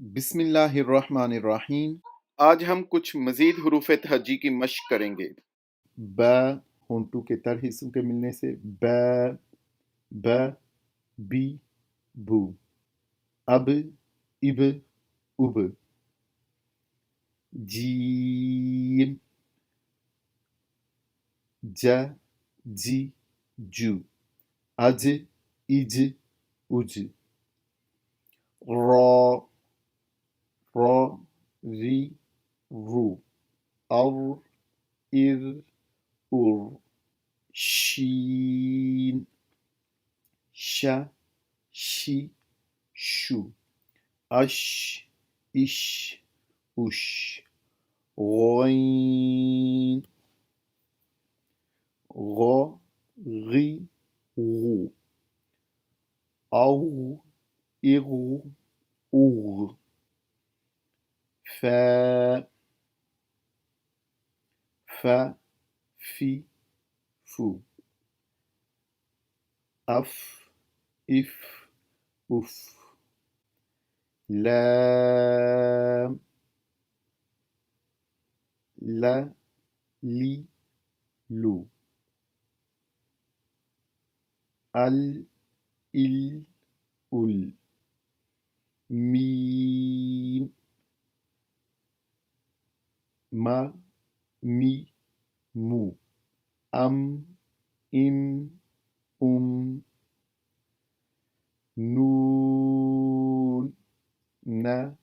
बिस्मिल्लाहिर्रहमानिर्रहीम। आज हम कुछ मज़ीद हरूफ तहज्जी की मश्क करेंगे। ब होंठों के तर हिस्सों के मिलने से ब, ब, बी, बू। अब, इब, उब। जीम, ज, जी, जू। अज, इज, उज। रॉ, रॉ, री, रू। और, इर, उर। शीन, श, शी, शू। अश, इश, उश। गौइन, गौ, गी, गू। औ, इगु, उग। फ, फ, फी, फू। अफ, इफ, उफ। लैम, ल, ली, लू। अल, इल, उल। मीम, म, मी, मू। अम, इम, उम। नून, न,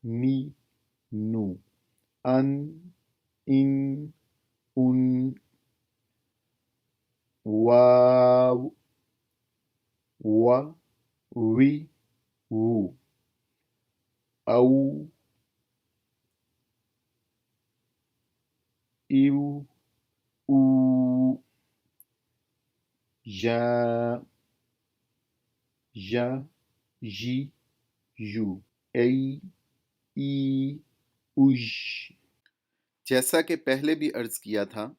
नी, नू। अन, इन, उन। वाव, व, वी, वू। औ, इव, ऊ। या, या, जी, यू। ऐ, ई, उज। जैसा कि पहले भी अर्ज किया था,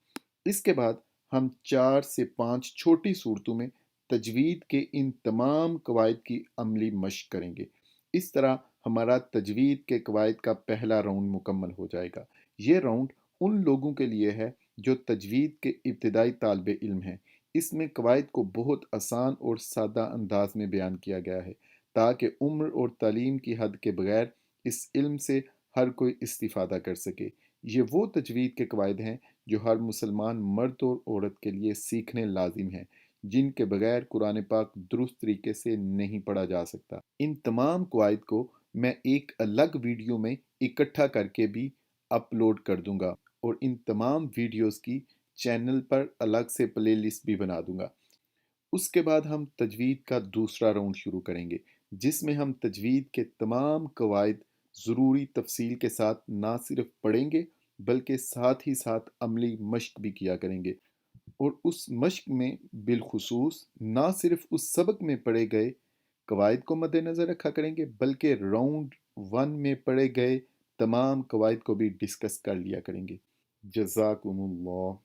इसके बाद हम 4 से 5 छोटी सूरतों में तजवीद के इन तमाम कवायद की अमली मश्क करेंगे। इस तरह हमारा तजवीद के कवायद का पहला राउंड मुकम्मल हो जाएगा। ये राउंड उन लोगों के लिए है जो तजवीद के इब्तिदाई तालिब इल्म हैं। इसमें कवायद को बहुत आसान और सादा अंदाज में बयान किया गया है ताकि उम्र और तालीम की हद के बगैर इस इल्म से हर कोई इस्तिफादा कर सके। ये वो तजवीद के कवायद हैं जो हर मुसलमान मर्द और औरत के लिए सीखने लाजिम हैं, जिनके बगैर कुरान पाक दुरुस्त तरीके से नहीं पढ़ा जा सकता। इन तमाम कवायद को मैं एक अलग वीडियो में इकट्ठा करके भी अपलोड कर दूंगा और इन तमाम वीडियोस की चैनल पर अलग से प्ले लिस्ट भी बना दूंगा। उसके बाद हम तजवीद का दूसरा राउंड शुरू करेंगे, जिसमें हम तजवीद के तमाम कवायद ज़रूरी तफसील के साथ ना सिर्फ पढ़ेंगे बल्कि साथ ही साथ अमली मश्क भी किया करेंगे। और उस मश्क में बिलखुसूस ना सिर्फ उस सबक में पढ़े गए कवायद को मद्देनज़र रखा करेंगे बल्कि राउंड 1 में पढ़े गए तमाम कवायद को भी डिस्कस कर लिया करेंगे। जज़ाकुमुल्लाह।